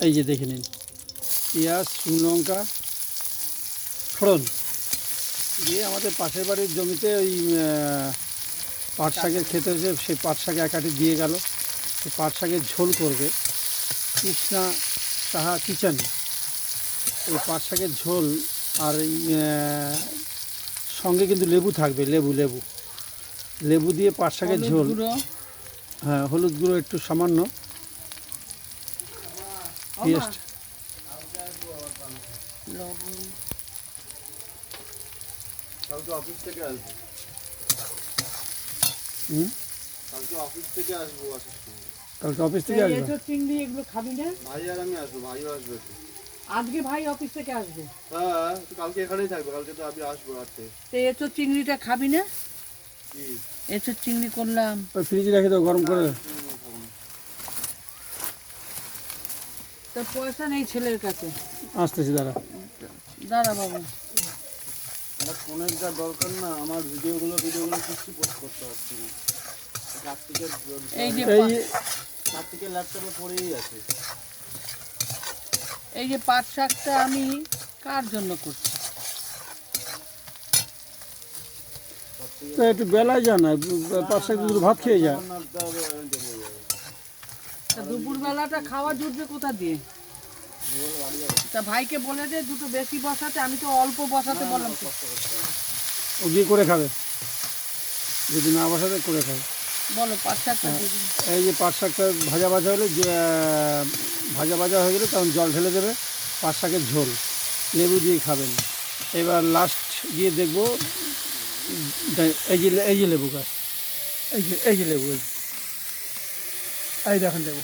এই যে দেখে নিন, পেঁয়াজ, শুকনো লঙ্কা, ফোড়ন দিয়ে আমাদের পাশের বাড়ির জমিতে ওই পাট শাকের খেতে হয়েছে, সেই পাট শাকে একাটি দিয়ে গেল। সেই পাট শাকের ঝোল করবে কৃষ্ণা সাহা কিচেন। এই পাট শাকের ঝোল আর এই সঙ্গে কিন্তু লেবু থাকবে, লেবু লেবু লেবু দিয়ে পাট শাকের ঝোল। হ্যাঁ, হলুদ গুঁড়ো একটু সামান্য, পেস্ট। কালকে অফিস থেকে আসবো। কালকে অফিস থেকে আসবো। কালকে অফিস থেকে আসবে? এঁচোড় চিংড়ি এগুলো খাবি না? ভাই আর আমি আসবো, ভাইও আসবে। আজকে ভাই অফিস থেকে আসবে? হ্যাঁ, কালকে এখানেই থাকবো। কালকে তো আমি আসবো রাতে। তো এঁচোড় চিংড়িটা খাবি না? কি এঁচোড় চিংড়ি করলাম, ওই ফ্রিজে রেখে দাও গরম করে। তো পয়সা নেই ছেলের কাছে। আসতেছি, দাঁড়া দাঁড়া বাবু। আমার ফোনের যা দরকার না, আমার ভিডিওগুলো কিছু পোস্ট করতে পারছি না। এই যে কার্তিকের ল্যাপটপে পড়েই আছে। এই যে পাট শাকটা আমি কার জন্য করছি? তো একটু বেলায় যা না, পাঁচ শাক দুটো ভাত খেয়ে যা। তা দুপুর বেলাটা খাওয়া জুটবে কোথা দিয়ে? তা ভাইকে বলে দে দুটো বেশি বসাতে, আমি তো অল্প বসাতে বললাম তো। ও গিয়ে করে খাবে, যদি না বসাতে করে খাবে। বলো পাট শাকটা দিয়ে দিন। এই যে পাট শাকটা ভাজা ভাজা হলে, ভাজা ভাজা হয়ে গেলে তখন জল ঢেলে দেবে। পাট শাকের ঝোল লেবু দিয়ে খাবেন। এবার লাস্ট গিয়ে দেখবো, এই যে লেবু গাছ, এই যে লেবু, এই দেখেন লেবু।